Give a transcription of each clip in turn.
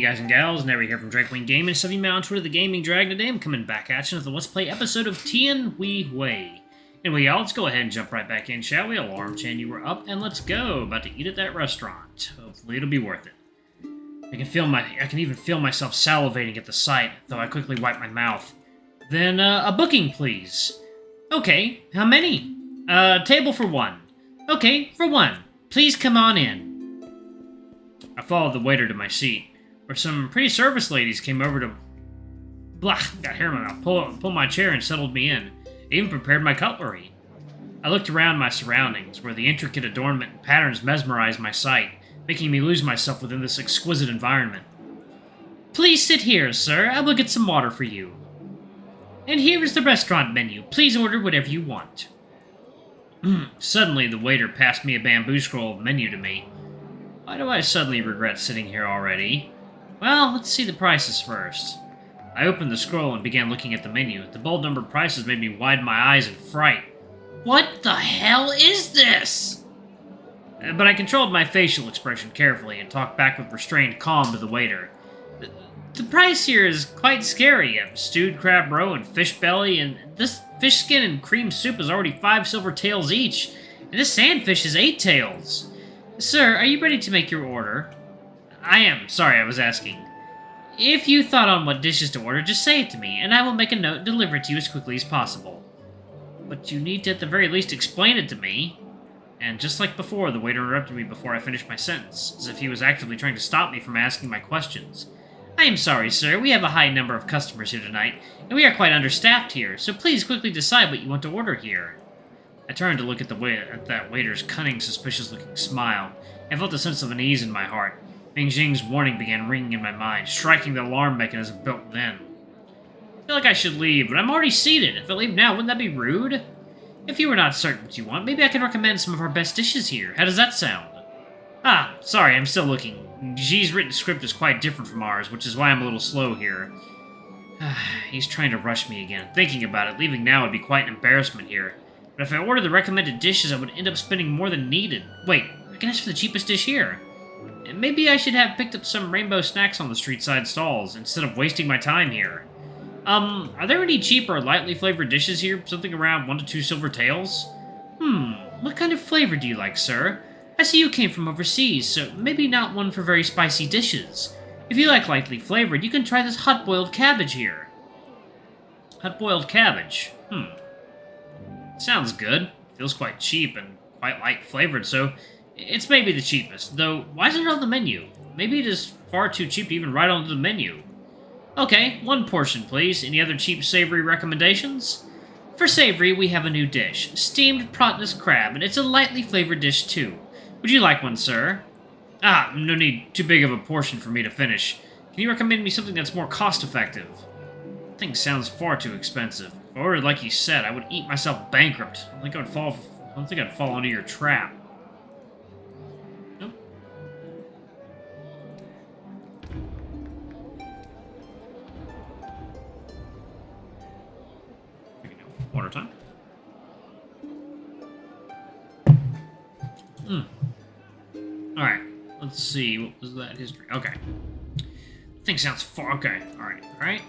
guys and gals, Never here from Drakewing Gaming, some of you on Twitter, the Gaming Dragon. Today I'm coming back at you with the Let's Play episode of Tian He Hui. Anyway, y'all, let's go ahead and jump right back in, shall we? Alarm chain, you were up, and let's go. About to eat at that restaurant. Hopefully it'll be worth it. I can even feel myself salivating at the sight, though I quickly wipe my mouth. Then, a booking, please. Okay, how many? Table for one. Okay, for one. Please come on in. I followed the waiter to my seat, where some pretty service ladies came over to... Blah, got hair in my mouth, pulled my chair and settled me in. They even prepared my cutlery. I looked around my surroundings, where the intricate adornment and patterns mesmerized my sight, making me lose myself within this exquisite environment. Please sit here, sir. I will get some water for you. And here is the restaurant menu. Please order whatever you want. Suddenly, the waiter passed me a bamboo scroll of menu to me. Why do I suddenly regret sitting here already? Well, let's see the prices first. I opened the scroll and began looking at the menu. The bold numbered prices made me widen my eyes in fright. What the hell is this? But I controlled my facial expression carefully and talked back with restrained calm to the waiter. The price here is quite scary. A stewed crab roe and fish belly, and this fish skin and cream soup is already 5 silver taels each, and this sandfish is 8 taels. Sir, are you ready to make your order? I am. Sorry, I was asking. If you thought on what dishes to order, just say it to me, and I will make a note and deliver it to you as quickly as possible. But you need to at the very least explain it to me. And just like before, the waiter interrupted me before I finished my sentence, as if he was actively trying to stop me from asking my questions. I am sorry, sir. We have a high number of customers here tonight, and we are quite understaffed here, so please quickly decide what you want to order here. I turned to look at that waiter's cunning, suspicious-looking smile, and felt a sense of unease in my heart. Ming Jing's warning began ringing in my mind, striking the alarm mechanism built within. I feel like I should leave, but I'm already seated. If I leave now, wouldn't that be rude? If you were not certain what you want, maybe I can recommend some of our best dishes here. How does that sound? Ah, sorry, I'm still looking. Xi's written script is quite different from ours, which is why I'm a little slow here. He's trying to rush me again. Thinking about it, leaving now would be quite an embarrassment here. But if I ordered the recommended dishes, I would end up spending more than needed. Wait, I can ask for the cheapest dish here. Maybe I should have picked up some rainbow snacks on the street-side stalls, instead of wasting my time here. Are there any cheap or lightly flavored dishes here? Something around 1 to 2 silver taels? What kind of flavor do you like, sir? I see you came from overseas, so maybe not one for very spicy dishes. If you like lightly flavored, you can try this hot-boiled cabbage here. Hot-boiled cabbage? Sounds good. Feels quite cheap and quite light flavored, so it's maybe the cheapest. Though, why isn't it on the menu? Maybe it is far too cheap to even write onto the menu. Okay, 1 portion, please. Any other cheap savory recommendations? For savory, we have a new dish. Steamed Protnus crab, and it's a lightly flavored dish, too. Would you like one, sir? No need too big of a portion for me to finish. Can you recommend me something that's more cost-effective? That thing sounds far too expensive. If I ordered like you said, I would eat myself bankrupt. I don't think I'd fall into your trap. Nope. Water time. Alright, let's see. What was that history? Okay. I think sounds far. Okay, alright. Alright.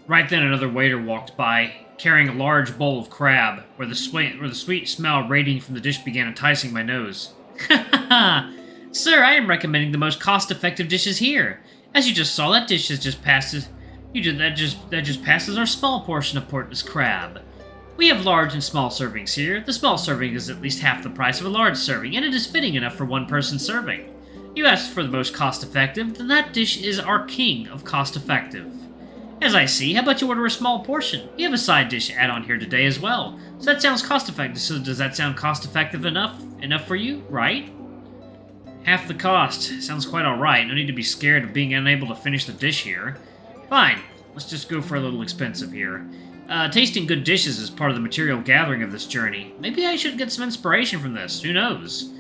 Right then, another waiter walked by, carrying a large bowl of crab, where the sweet smell radiating from the dish began enticing my nose. Sir, I am recommending the most cost-effective dishes here. As you just saw, that dish just passes our small portion of Portness crab. We have large and small servings here. The small serving is at least half the price of a large serving, and it is fitting enough for 1 person serving. You asked for the most cost-effective, then that dish is our king of cost-effective. As I see, how about you order a small portion? We have a side dish add-on here today as well. So that sounds cost-effective. So does that sound cost-effective enough for you, right? Half the cost. Sounds quite alright. No need to be scared of being unable to finish the dish here. Fine. Let's just go for a little expensive here. Tasting good dishes is part of the material gathering of this journey. Maybe I should get some inspiration from this. Who knows?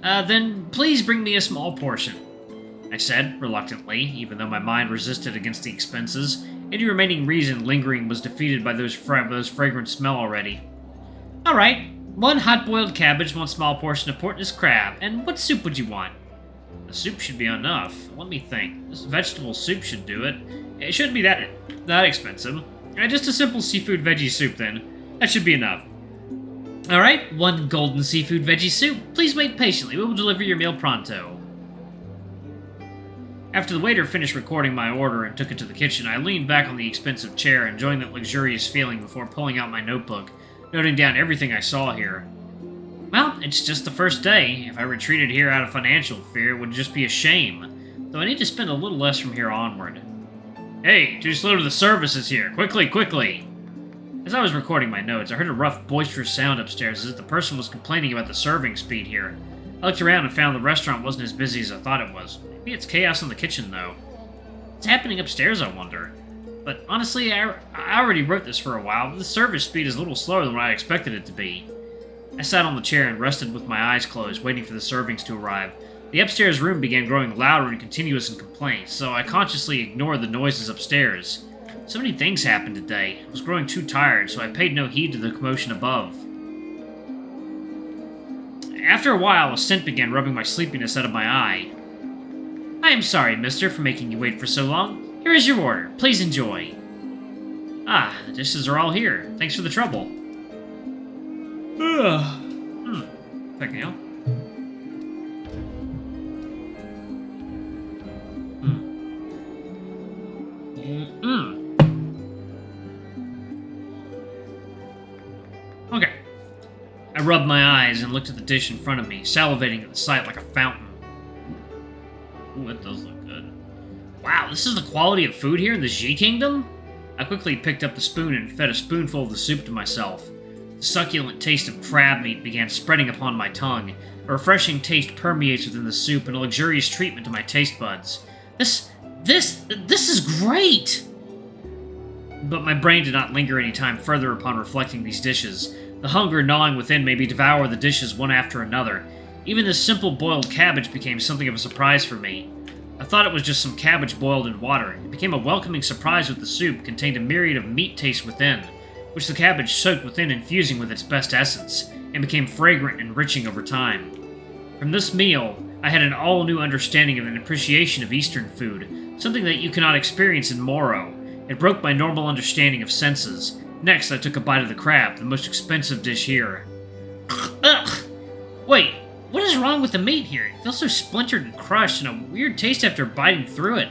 Then please bring me a small portion, I said, reluctantly, even though my mind resisted against the expenses. Any remaining reason lingering was defeated by those fragrant smell already. Alright, 1 hot-boiled cabbage, 1 small portion of Portness crab, and what soup would you want? The soup should be enough. Let me think. This vegetable soup should do it. It shouldn't be that expensive. Just a simple seafood veggie soup, then. That should be enough. Alright, 1 golden seafood veggie soup. Please wait patiently. We will deliver your meal pronto. After the waiter finished recording my order and took it to the kitchen, I leaned back on the expensive chair, enjoying that luxurious feeling before pulling out my notebook, noting down everything I saw here. Well, it's just the first day. If I retreated here out of financial fear, it would just be a shame. Though I need to spend a little less from here onward. Hey, too slow to the services here. Quickly, quickly! As I was recording my notes, I heard a rough, boisterous sound upstairs as if the person was complaining about the serving speed here. I looked around and found the restaurant wasn't as busy as I thought it was. Maybe it's chaos in the kitchen, though. What's happening upstairs, I wonder? But honestly, I already wrote this for a while, but the service speed is a little slower than what I expected it to be. I sat on the chair and rested with my eyes closed, waiting for the servings to arrive. The upstairs room began growing louder and continuous in complaints, so I consciously ignored the noises upstairs. So many things happened today. I was growing too tired, so I paid no heed to the commotion above. After a while, a scent began rubbing my sleepiness out of my eye. I am sorry, mister, for making you wait for so long. Here is your order. Please enjoy. Ah, the dishes are all here. Thanks for the trouble. Picking up. Okay. I rubbed my eyes and looked at the dish in front of me, salivating at the sight like a fountain. Ooh, that does look good. Wow, this is the quality of food here in the Xi Kingdom? I quickly picked up the spoon and fed a spoonful of the soup to myself. The succulent taste of crab meat began spreading upon my tongue. A refreshing taste permeates within the soup and a luxurious treatment to my taste buds. This is great! But my brain did not linger any time further upon reflecting these dishes. The hunger gnawing within made me devour the dishes one after another. Even this simple boiled cabbage became something of a surprise for me. I thought it was just some cabbage boiled in water. It became a welcoming surprise with the soup contained a myriad of meat taste within, which the cabbage soaked within, infusing with its best essence, and became fragrant and enriching over time. From this meal, I had an all-new understanding of an appreciation of Eastern food, something that you cannot experience in Moro. It broke my normal understanding of senses. Next, I took a bite of the crab, the most expensive dish here. Ugh! Wait, what is wrong with the meat here? It feels so splintered and crushed, and a weird taste after biting through it.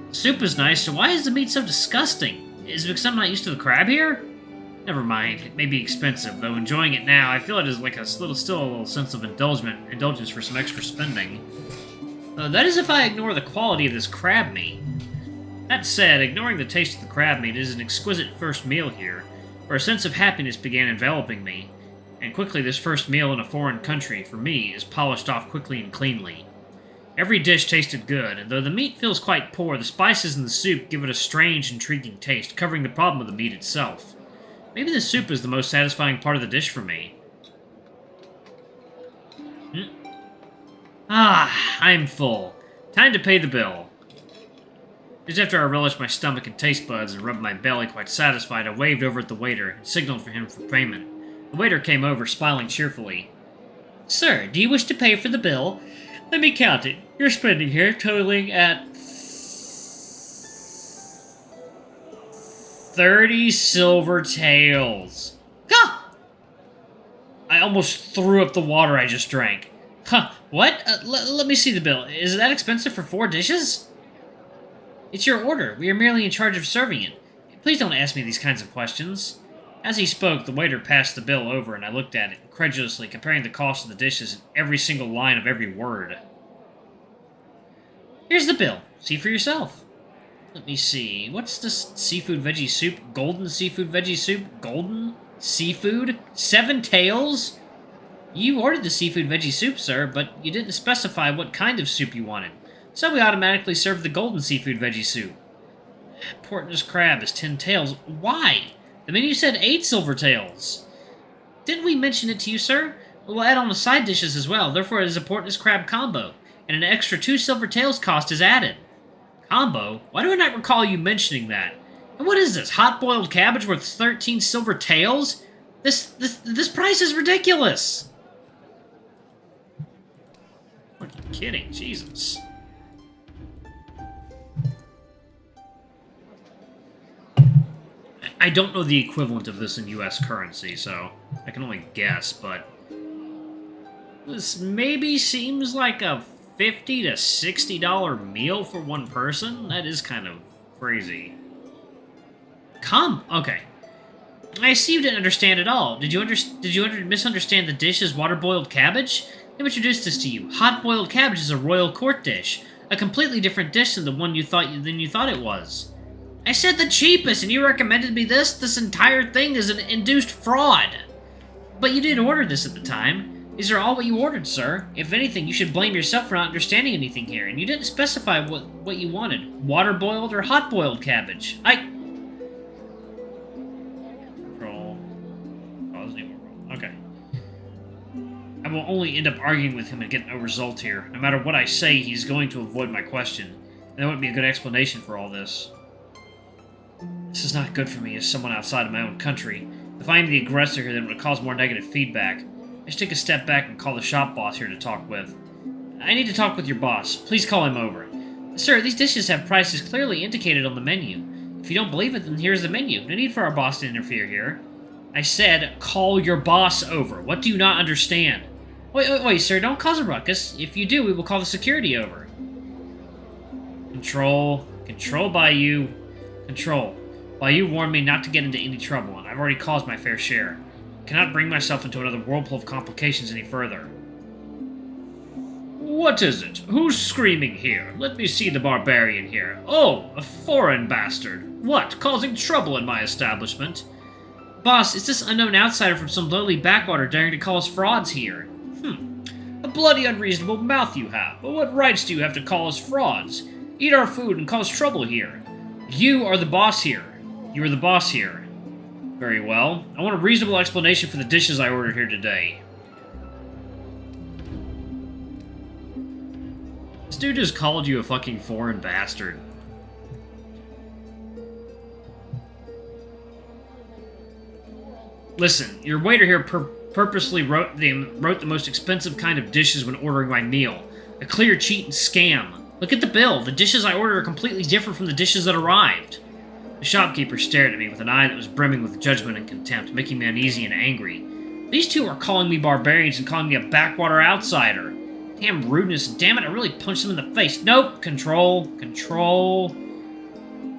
The soup is nice, so why is the meat so disgusting? Is it because I'm not used to the crab here? Never mind, it may be expensive, though enjoying it now, I feel it is like still a little sense of indulgence for some extra spending. That is if I ignore the quality of this crab meat. That said, ignoring the taste of the crab meat is an exquisite first meal here, where a sense of happiness began enveloping me, and quickly this first meal in a foreign country, for me, is polished off quickly and cleanly. Every dish tasted good, and though the meat feels quite poor, the spices in the soup give it a strange, intriguing taste, covering the problem of the meat itself. Maybe the soup is the most satisfying part of the dish for me. Ah, I'm full. Time to pay the bill. Just after I relished my stomach and taste buds and rubbed my belly quite satisfied, I waved over at the waiter and signaled for him for payment. The waiter came over, smiling cheerfully. Sir, do you wish to pay for the bill? Let me count it. Your spending here totaling at 30 silver taels. Gah! I almost threw up the water I just drank. Huh, what? Let me see the bill. Is that expensive for 4 dishes? It's your order. We are merely in charge of serving it. Please don't ask me these kinds of questions. As he spoke, the waiter passed the bill over, and I looked at it, incredulously comparing the cost of the dishes and every single line of every word. Here's the bill. See for yourself. Let me see. What's this seafood veggie soup? Golden seafood veggie soup? Golden? Seafood? 7 taels? You ordered the seafood veggie soup, sir, but you didn't specify what kind of soup you wanted. So we automatically served the golden seafood veggie soup. Portner's crab is 10 taels. Why? The menu said 8 silver taels. Didn't we mention it to you, sir? We'll add on the side dishes as well, therefore it is a Portner's crab combo, and an extra 2 silver taels cost is added. Combo? Why do I not recall you mentioning that? And what is this, hot-boiled cabbage worth 13 silver taels? This price is ridiculous! kidding. Jesus. I don't know the equivalent of this in U.S. currency, so I can only guess, but this maybe seems like a $50 to $60 meal for one person? That is kind of crazy. Come? Okay. I see you didn't understand at all. Did you misunderstand the dish as water-boiled cabbage? Let me introduce this to you. Hot-boiled cabbage is a royal court dish. A completely different dish than the one you thought it was. I said the cheapest, and you recommended me this? This entire thing is an induced fraud. But you didn't order this at the time. These are all what you ordered, sir. If anything, you should blame yourself for not understanding anything here, and you didn't specify what you wanted. Water-boiled or hot-boiled cabbage? Control. Okay. I will only end up arguing with him and get no result here. No matter what I say, he's going to avoid my question. And that wouldn't be a good explanation for all this. This is not good for me as someone outside of my own country. If I am the aggressor here, then it would cause more negative feedback. I should take a step back and call the shop boss here to talk with. I need to talk with your boss. Please call him over. Sir, these dishes have prices clearly indicated on the menu. If you don't believe it, then here's the menu. No need for our boss to interfere here. I said, call your boss over. What do you not understand? Wait, sir, don't cause a ruckus. If you do, we will call the security over. Control. Control by you. Control. While you warned me not to get into any trouble, and I've already caused my fair share. I cannot bring myself into another whirlpool of complications any further. What is it? Who's screaming here? Let me see the barbarian here. Oh, a foreign bastard. What, causing trouble in my establishment? Boss, is this unknown outsider from some lowly backwater daring to call us frauds here? A bloody unreasonable mouth you have, but what rights do you have to call us frauds? Eat our food and cause trouble here. You are the boss here. You are the boss here. Very well. I want a reasonable explanation for the dishes I ordered here today. This dude just called you a fucking foreign bastard. Listen, your waiter here purposely wrote the most expensive kind of dishes when ordering my meal. A clear cheat and scam. Look at the bill. The dishes I ordered are completely different from the dishes that arrived. The shopkeeper stared at me with an eye that was brimming with judgment and contempt, making me uneasy and angry. These two are calling me barbarians and calling me a backwater outsider. Damn rudeness, damn it, I really punched them in the face. Nope, control.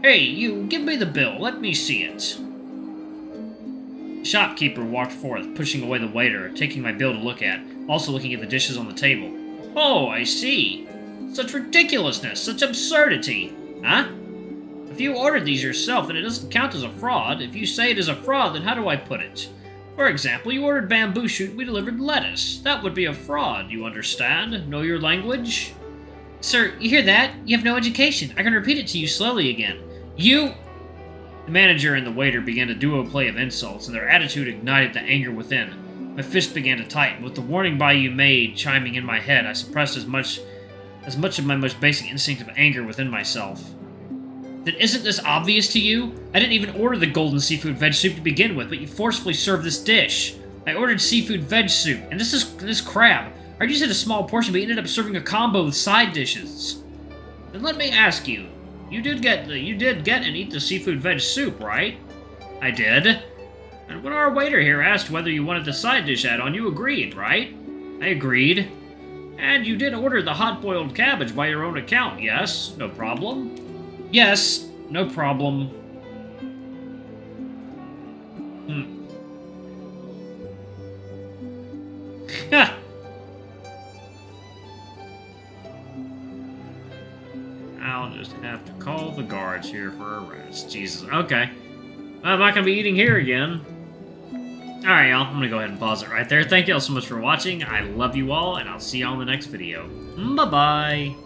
Hey, you, give me the bill, let me see it. The shopkeeper walked forth, pushing away the waiter, taking my bill to look at, also looking at the dishes on the table. Oh, I see. Such ridiculousness, such absurdity. Huh? If you ordered these yourself, then it doesn't count as a fraud. If you say it is a fraud, then how do I put it? For example, you ordered bamboo shoot, we delivered lettuce. That would be a fraud, you understand? Know your language? Sir, you hear that? You have no education. I can repeat it to you slowly again. You... The manager and the waiter began a duo play of insults, and their attitude ignited the anger within. My fist began to tighten. With the warning by you made chiming in my head, I suppressed as much of my most basic instinct of anger within myself. Then isn't this obvious to you? I didn't even order the golden seafood veg soup to begin with, but you forcefully served this dish. I ordered seafood veg soup, and this crab. I just had a small portion, but you ended up serving a combo with side dishes. Then let me ask you, you did get and eat the seafood veg soup, right? I did. And when our waiter here asked whether you wanted the side dish add-on, you agreed, right? I agreed. And you did order the hot-boiled cabbage by your own account, yes? No problem. Yes, no problem. Ha! I'll just have to call the guards here for arrest. Jesus, okay. I'm not gonna be eating here again. Alright, y'all, I'm gonna go ahead and pause it right there. Thank y'all so much for watching. I love you all, and I'll see y'all in the next video. Bye-bye!